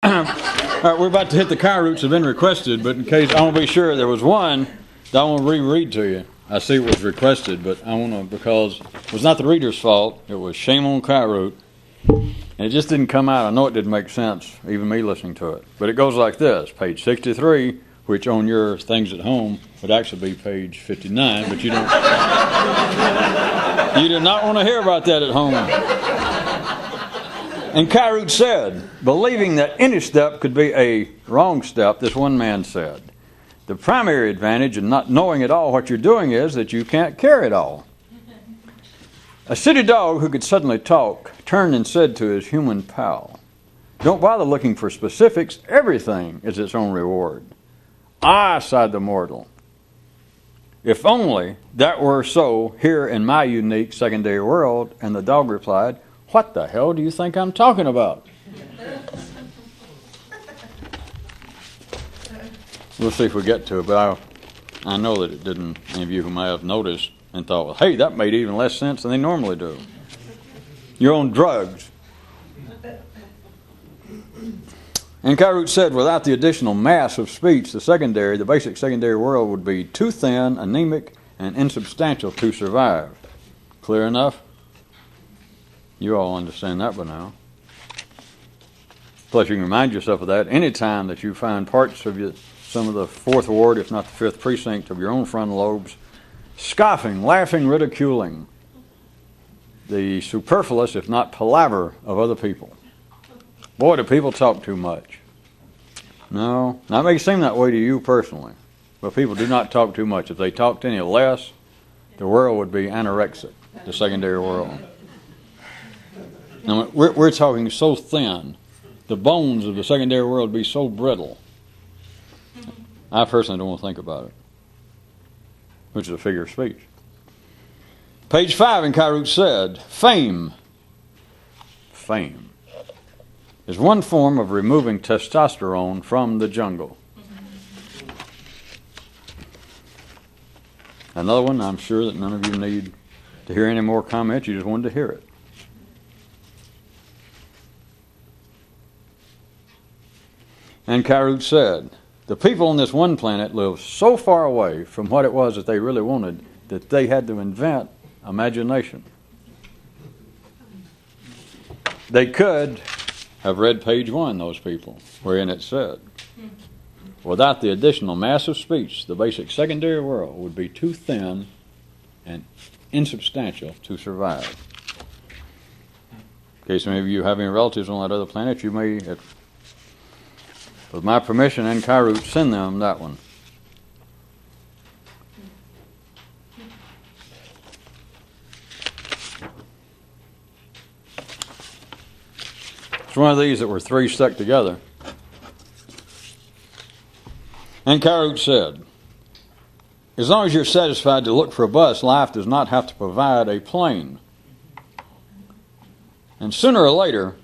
right, we're about to hit the Kyroots have been requested, but in case I want to be sure, there was one that I want to reread to you. I see it was requested, but I want to, because it was not the reader's fault. It was shame on Kyroot. And it just didn't come out. I know it didn't make sense, even me listening to it. But it goes like this, page 63, which on your things at home would actually be page 59, but you don't. You do not want to hear about that at home. And Kyroot said, believing that any step could be a wrong step, this one man said, the primary advantage in not knowing at all what you're doing is that you can't care at all. A city dog who could suddenly talk turned and said to his human pal, don't bother looking for specifics, everything is its own reward. Ah, sighed the mortal, if only that were so here in my unique secondary world. And the dog replied, what the hell do you think I'm talking about? We'll see if we get to it, but I know that it didn't. Any of you who may have noticed and thought, well, hey, that made even less sense than they normally do. You're on drugs. And Kyroots said, without the additional mass of speech, the basic secondary world would be too thin, anemic, and insubstantial to survive. Clear enough? You all understand that by now. Plus, you can remind yourself of that any time that you find parts of some of the fourth ward, if not the fifth precinct, of your own frontal lobes, scoffing, laughing, ridiculing the superfluous, if not palaver, of other people. Boy, do people talk too much. No, that may seem that way to you personally, but people do not talk too much. If they talked any less, the world would be anorexic, the secondary world. Now, we're talking so thin, the bones of the secondary world would be so brittle. I personally don't want to think about it, which is a figure of speech. Page 5 in Kyroots said, fame is one form of removing testosterone from the jungle. Another one, I'm sure that none of you need to hear any more comments. You just wanted to hear it. And Kyroots said, the people on this one planet live so far away from what it was that they really wanted that they had to invent imagination. They could have read page 1, those people, wherein it said, without the additional mass of speech, the basic secondary world would be too thin and insubstantial to survive. In case any of you have any relatives on that other planet, you may, with my permission and Kyroots, send them that one. It's one of these that were 3 stuck together. And Kyroots said, as long as you're satisfied to look for a bus, life does not have to provide a plane. And sooner or later,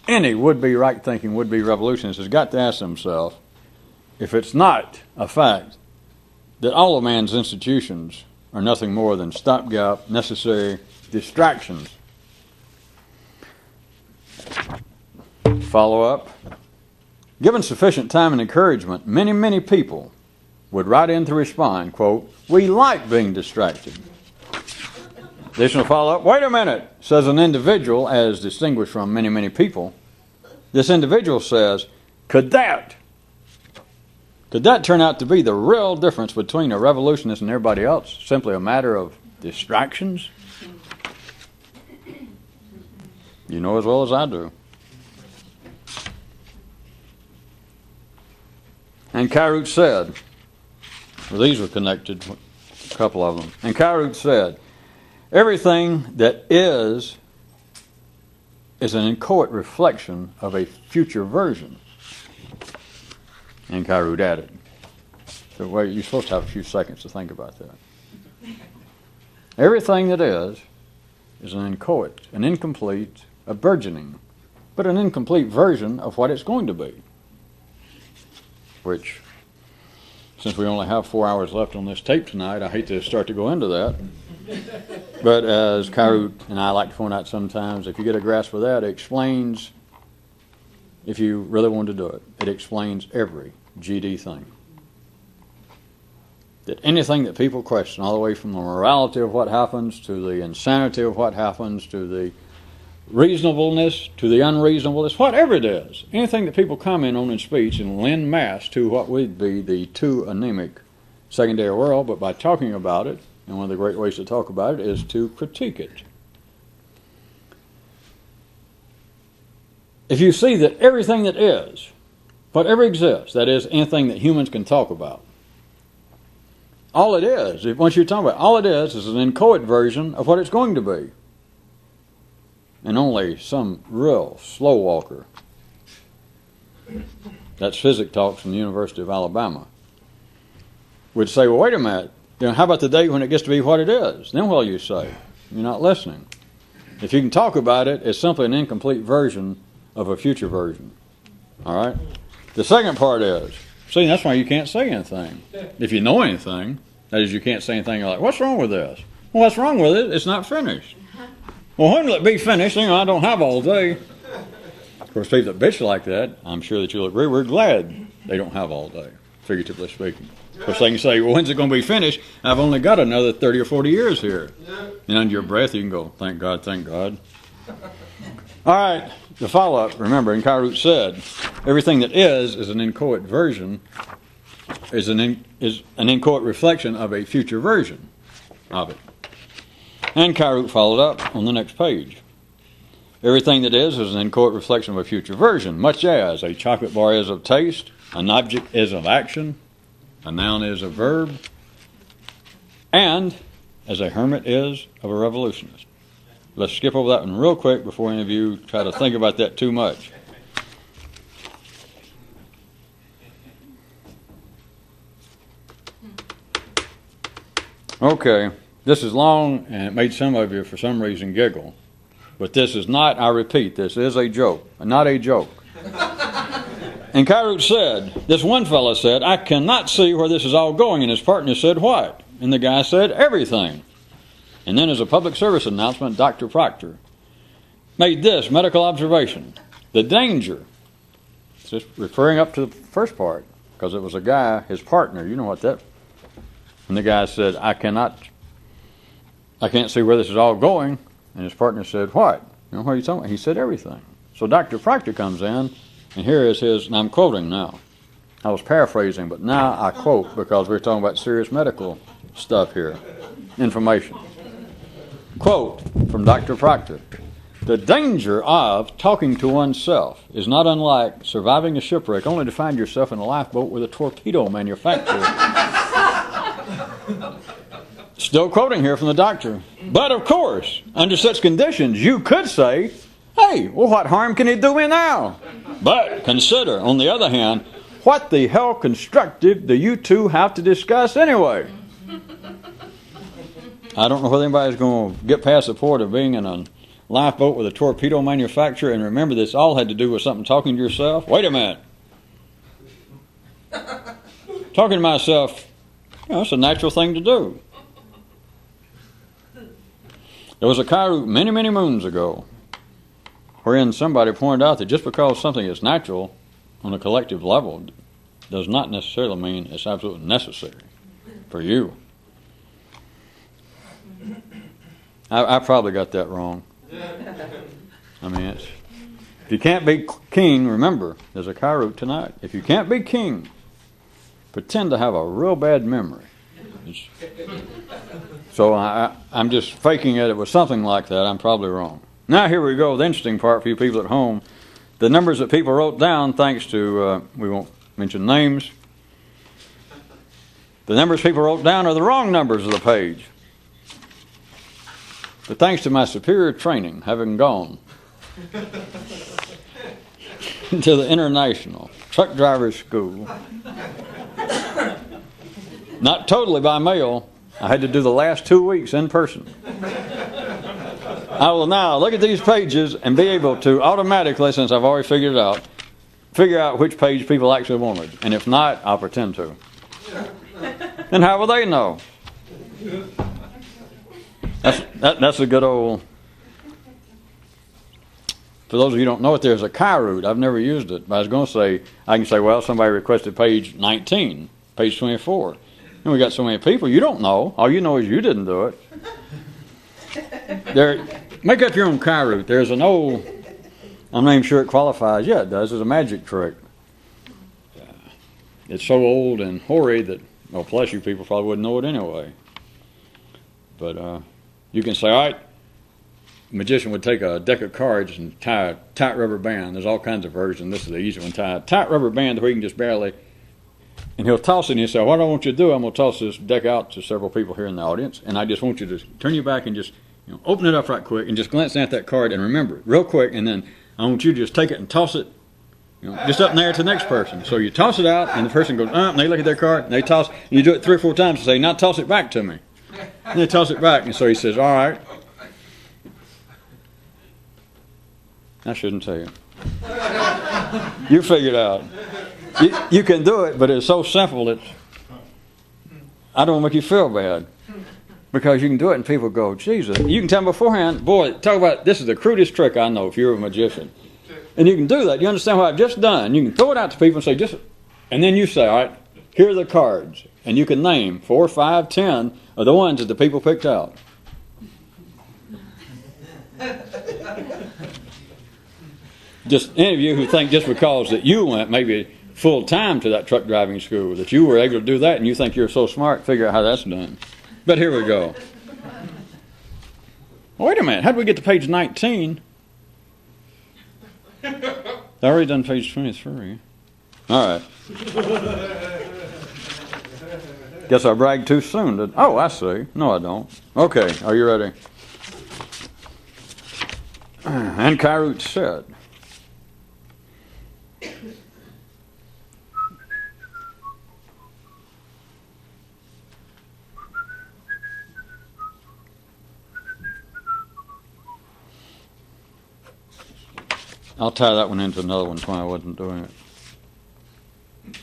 any would-be right-thinking, would-be revolutionist has got to ask themselves if it's not a fact that all of man's institutions are nothing more than stopgap, necessary distractions. Follow up. Given sufficient time and encouragement, many, many people would write in to respond, quote, we like being distracted. Additional follow-up, wait a minute, says an individual as distinguished from many, many people. This individual says, could that turn out to be the real difference between a revolutionist and everybody else? Simply a matter of distractions? You know as well as I do. And Kyroots said, well, these were connected, a couple of them. And Kyroots said, everything that is an inchoate reflection of a future version. And Kyroots added. So wait, you're supposed to have a few seconds to think about that. Everything that is an inchoate, an incomplete, a burgeoning, but an incomplete version of what it's going to be. Which, since we only have 4 hours left on this tape tonight, I hate to start to go into that. But as Kyroots and I like to point out sometimes, if you get a grasp of that, it explains if you really want to do it. It explains every GD thing. That anything that people question, all the way from the morality of what happens to the insanity of what happens to the reasonableness to the unreasonableness, whatever it is, anything that people comment on in speech and lend mass to what would be the too anemic secondary world, but by talking about it, and one of the great ways to talk about it is to critique it. If you see that everything that is, whatever exists, that is, anything that humans can talk about, all it is, once you're talking about it, all it is an inchoate version of what it's going to be. And only some real slow walker, that's physics talks from the University of Alabama, would say, well, wait a minute, how about the day when it gets to be what it is? Then what will you say? You're not listening. If you can talk about it, it's simply an incomplete version of a future version. All right? The second part is, see, that's why you can't say anything. If you know anything, that is, you can't say anything like, what's wrong with this? Well, what's wrong with it? It's not finished. Well, when will it be finished? I don't have all day. Of course, people that bitch like that, I'm sure that you'll agree, we're glad they don't have all day, figuratively speaking. Of course, they can say, well, when's it going to be finished? I've only got another 30 or 40 years here. And under your breath, you can go, thank God, thank God. All right, the follow-up, remember, in Kyroots said, everything that is an inchoate version, is an inchoate reflection of a future version of it. And Kyroots followed up on the next page. Everything that is an inchoate reflection of a future version, much as a chocolate bar is of taste, an object is of action, a noun is a verb, and as a hermit is of a revolutionist. Let's skip over that one real quick before any of you try to think about that too much. Okay, this is long and it made some of you for some reason giggle. But this is not, I repeat, this is a joke, not a joke. And Kyroots said, this one fellow said, I cannot see where this is all going. And his partner said, what? And the guy said, everything. And then as a public service announcement, Dr. Proctor made this medical observation. The danger, just referring up to the first part, because it was a guy, his partner, you know what that, and the guy said, I can't see where this is all going. And his partner said, what? You know what are you talking about? He said, everything. So Dr. Proctor comes in, and here is his, and I'm quoting now. I was paraphrasing, but now I quote because we're talking about serious medical stuff here, information. Quote from Dr. Proctor. The danger of talking to oneself is not unlike surviving a shipwreck only to find yourself in a lifeboat with a torpedo manufacturer. Still quoting here from the doctor. But of course, under such conditions, you could say, hey, well, what harm can it do me now? But consider, on the other hand, what the hell constructive do you two have to discuss anyway? I don't know whether anybody's going to get past the point of being in a lifeboat with a torpedo manufacturer and remember this all had to do with something talking to yourself. Wait a minute. Talking to myself, it's a natural thing to do. There was a Kyroots many, many moons ago wherein somebody pointed out that just because something is natural on a collective level does not necessarily mean it's absolutely necessary for you. I probably got that wrong. I mean, if you can't be king, remember, there's a Kyroots tonight. If you can't be king, pretend to have a real bad memory. So I'm just faking it. It was something like that. I'm probably wrong. Now here we go. The interesting part for you people at home. The numbers that people wrote down, thanks to, we won't mention names. The numbers people wrote down are the wrong numbers of the page. But thanks to my superior training, having gone to the International Truck Drivers School, not totally by mail, I had to do the last 2 weeks in person. I will now look at these pages and be able to automatically, since I've already figured it out, figure out which page people actually wanted. And if not, I'll pretend to. And how will they know? That's a good old For those of you who don't know it, there's a Kyroot. I've never used it, but I was going to say, I can say, well, somebody requested page 19, page 24. And we got so many people, you don't know. All you know is you didn't do it. Make up your own Kyroot. There's an old, I'm not even sure it qualifies. Yeah, it does. It's a magic trick. It's so old and hoary that, well, plus you people probably wouldn't know it anyway. But you can say, all right, a magician would take a deck of cards and tie a tight rubber band. There's all kinds of versions. This is the easy one. Tie a tight rubber band where you can just barely, and he'll toss it and he'll say, what I want you to do, I'm going to toss this deck out to several people here in the audience, and I just want you to turn your back and just open it up right quick and just glance at that card and remember it real quick, and then I want you to just take it and toss it just up in there to the next person. So you toss it out, and the person goes, and they look at their card, and they toss, and you do it 3 or 4 times and say, now toss it back to me. And they toss it back, and so he says, all right. I shouldn't tell you. You figure it out. You can do it, but it's so simple that I don't make you feel bad. Because you can do it and people go, Jesus. You can tell them beforehand, boy, talk about, this is the crudest trick I know if you're a magician. And you can do that. You understand what I've just done. You can throw it out to people and say, and then you say, all right, here are the cards. And you can name 4, 5, 10 of the ones that the people picked out. Just any of you who think just because that you went maybe full time to that truck driving school, that you were able to do that and you think you're so smart, figure out how that's done. But here we go. Wait a minute, how did we get to page 19? I already done page 23. All right. Guess I bragged too soon. Oh, I see. No, I don't. Okay, are you ready? And Kyroots said, I'll tie that one into another one while I wasn't doing it.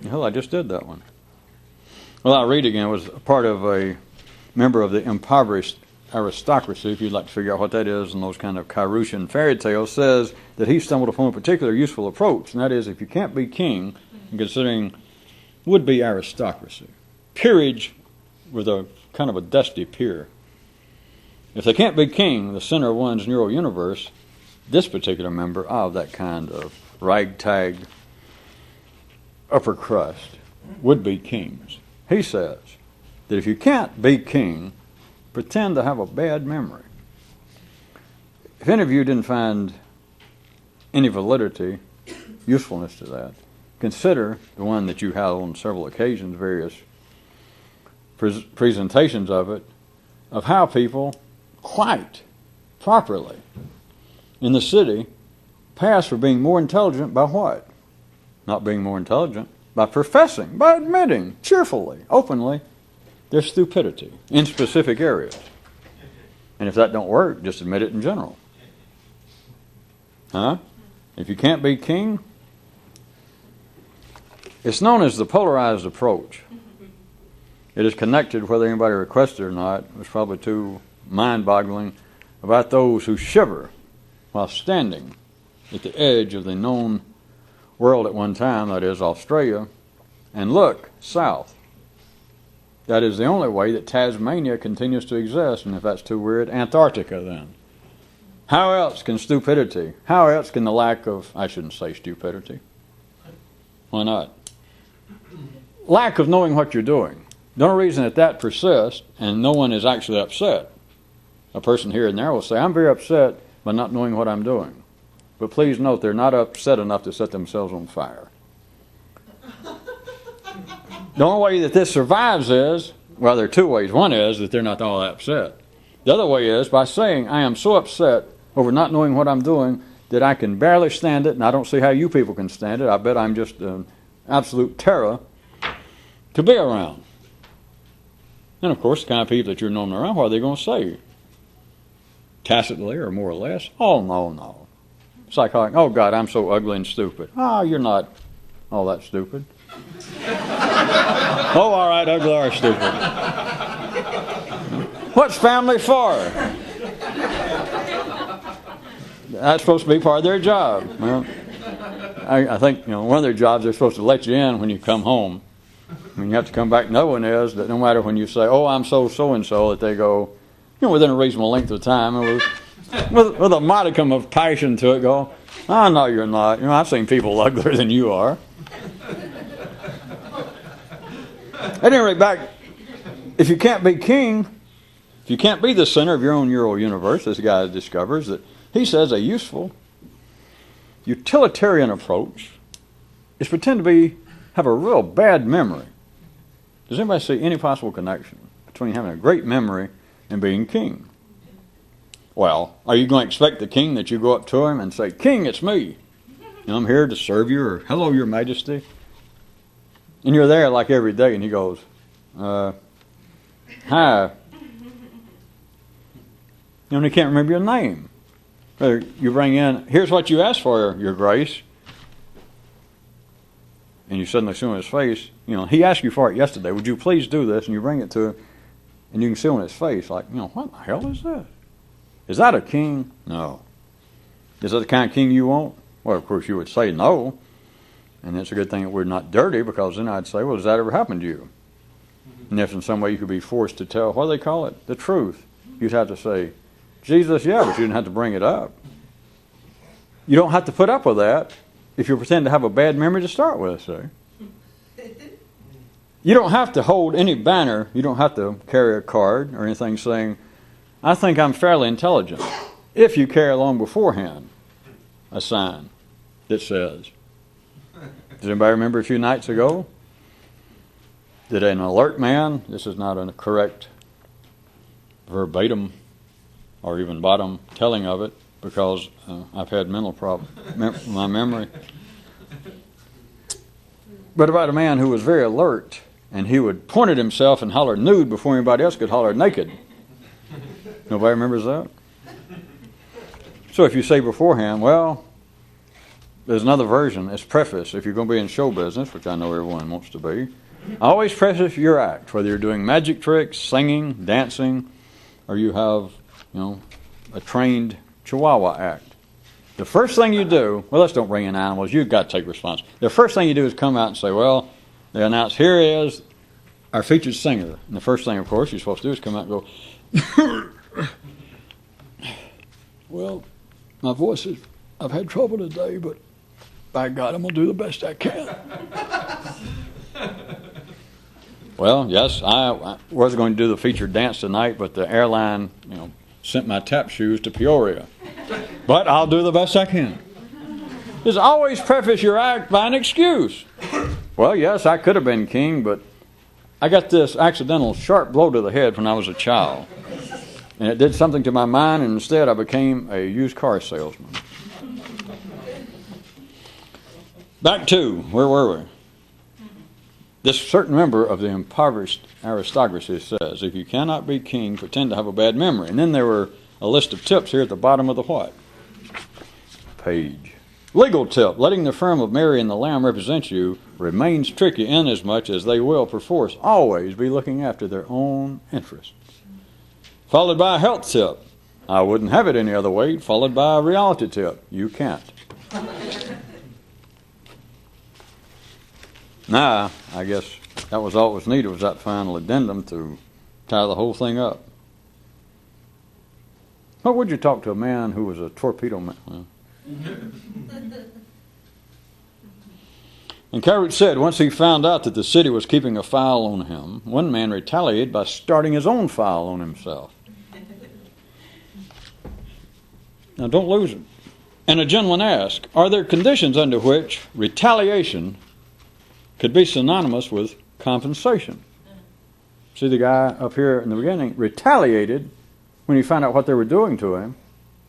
Hell, I just did that one. Well, I'll read again. It was part of a member of the impoverished aristocracy, if you'd like to figure out what that is, and those kind of Kyrootian fairy tales, says that he stumbled upon a particular useful approach, and that is if you can't be king, and considering would-be aristocracy, peerage with a kind of a dusty peer. If they can't be king, the center of one's neural universe, this particular member of that kind of ragtag upper crust would be kings. He says that if you can't be king, pretend to have a bad memory. If any of you didn't find any validity, usefulness to that, consider the one that you had on several occasions, various presentations of it, of how people quite properly in the city pass for being more intelligent by what? Not being more intelligent, by professing, by admitting cheerfully, openly, their stupidity in specific areas. And if that don't work, just admit it in general. Huh? If you can't be king, it's known as the polarized approach. It is connected, whether anybody requests it or not. It was probably too mind-boggling about those who shiver while standing at the edge of the known world at one time, that is Australia, and look south. That is the only way that Tasmania continues to exist, and if that's too weird, Antarctica then. How else can stupidity, how else can the lack of, I shouldn't say stupidity. Why not? Lack of knowing what you're doing. The only reason that persists, and no one is actually upset. A person here and there will say, I'm very upset by not knowing what I'm doing. But please note, they're not upset enough to set themselves on fire. The only way that this survives is, well, there are two ways. One is that they're not all that upset. The other way is by saying, I am so upset over not knowing what I'm doing that I can barely stand it, and I don't see how you people can stand it. I bet I'm just an absolute terror to be around. And of course, the kind of people that you're normally around, what are they going to say? Tacitly or more or less? Oh, no. Psychotic, oh God, I'm so ugly and stupid. Oh, you're not all that stupid. Oh, all right, ugly or stupid. What's family for? That's supposed to be part of their job. Well, I think one of their jobs, they're supposed to let you in when you come home. I mean, you have to come back knowing is that no matter when you say, "Oh, I'm so-and-so," that they go, within a reasonable length of time, and with a modicum of passion to it, go, "Oh, no, you're not. I've seen people uglier than you are." At any rate, back, if you can't be king, if you can't be the center of your own neural universe, this guy discovers that he says a useful, utilitarian approach is pretend to have a real bad memory. Does anybody see any possible connection between having a great memory and being king? Well, are you going to expect the king that you go up to him and say, "King, it's me. I'm here to serve you," or "Hello, your majesty"? And you're there like every day, and he goes, "Hi." And he can't remember your name. Or you bring in, "Here's what you asked for, your grace." And you suddenly see on his face, he asked you for it yesterday. "Would you please do this?" And you bring it to him, and you can see on his face, like, "What the hell is this? Is that a king?" No. Is that the kind of king you want? Well, of course, you would say no. And it's a good thing that we're not dirty, because then I'd say, "Well, does that ever happen to you?" And if in some way you could be forced to tell, what do they call it? The truth. You'd have to say, "Jesus, yeah," but you didn't have to bring it up. You don't have to put up with that if you pretend to have a bad memory to start with, sir. You don't have to hold any banner. You don't have to carry a card or anything saying, "I think I'm fairly intelligent," if you carry along beforehand a sign that says. Does anybody remember a few nights ago that an alert man, this is not a correct verbatim or even bottom telling of it, because I've had mental problems, my memory. But about a man who was very alert, and he would point at himself and holler nude before anybody else could holler naked. Nobody remembers that? So if you say beforehand, well, there's another version. It's preface. If you're going to be in show business, which I know everyone wants to be, always preface your act, whether you're doing magic tricks, singing, dancing, or you have, a trained Chihuahua act. The first thing you do, well, let's don't bring in animals. You've got to take responsibility. The first thing you do is come out and say, well, they announce, here is our featured singer. And the first thing, of course, you're supposed to do is come out and go, well, my voice is, I've had trouble today, but by God, I'm going to do the best I can. Well, yes, I was going to do the featured dance tonight, but the airline, sent my tap shoes to Peoria. But I'll do the best I can. Just always preface your act by an excuse. Well, yes, I could have been king, but I got this accidental sharp blow to the head when I was a child. And it did something to my mind, and instead I became a used car salesman. Back to, where were we? This certain member of the impoverished aristocracy says, if you cannot be king, pretend to have a bad memory. And then there were a list of tips here at the bottom of the what? Page. Legal tip. Letting the firm of Mary and the Lamb represent you remains tricky inasmuch as they will, perforce, always be looking after their own interests. Followed by a health tip. I wouldn't have it any other way. Followed by a reality tip. You can't. Now, I guess that was all that was needed, was that final addendum to tie the whole thing up. What would you talk to a man who was a torpedo man? Well, and Kyroots said once he found out that the city was keeping a file on him, one man retaliated by starting his own file on himself. Now, don't lose it. And a gentleman asked, are there conditions under which retaliation could be synonymous with compensation? See, the guy up here in the beginning retaliated when he found out what they were doing to him,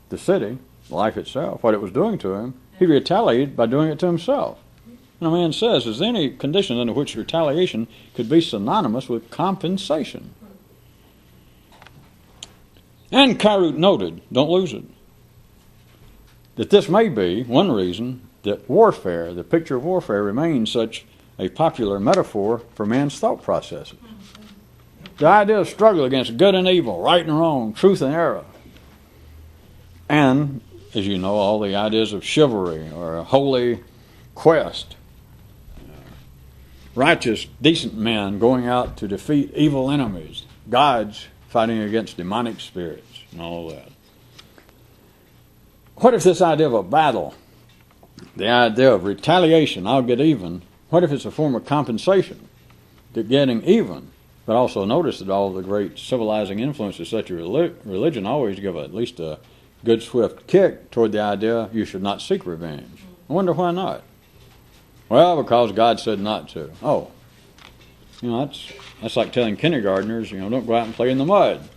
the city, life itself, what it was doing to him. He retaliated by doing it to himself. And a man says, is there any condition under which retaliation could be synonymous with compensation? And Kyroots noted, don't lose it, that this may be one reason that warfare, the picture of warfare, remains such a popular metaphor for man's thought processes. The idea of struggle against good and evil, right and wrong, truth and error. And as you know, all the ideas of chivalry or a holy quest. Righteous, decent men going out to defeat evil enemies. Gods fighting against demonic spirits and all of that. What if this idea of a battle, the idea of retaliation, I'll get even, what if it's a form of compensation to getting even? But also notice that all the great civilizing influences such as religion always give at least a good swift kick toward the idea you should not seek revenge. I wonder why not? Well, because God said not to. Oh, that's like telling kindergartners, don't go out and play in the mud.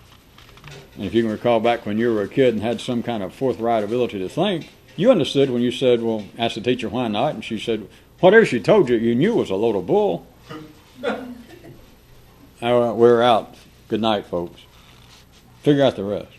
And if you can recall back when you were a kid and had some kind of forthright ability to think, you understood when you said, well, ask the teacher why not, and she said, whatever she told you, you knew was a load of bull. We're out. Good night, folks. Figure out the rest.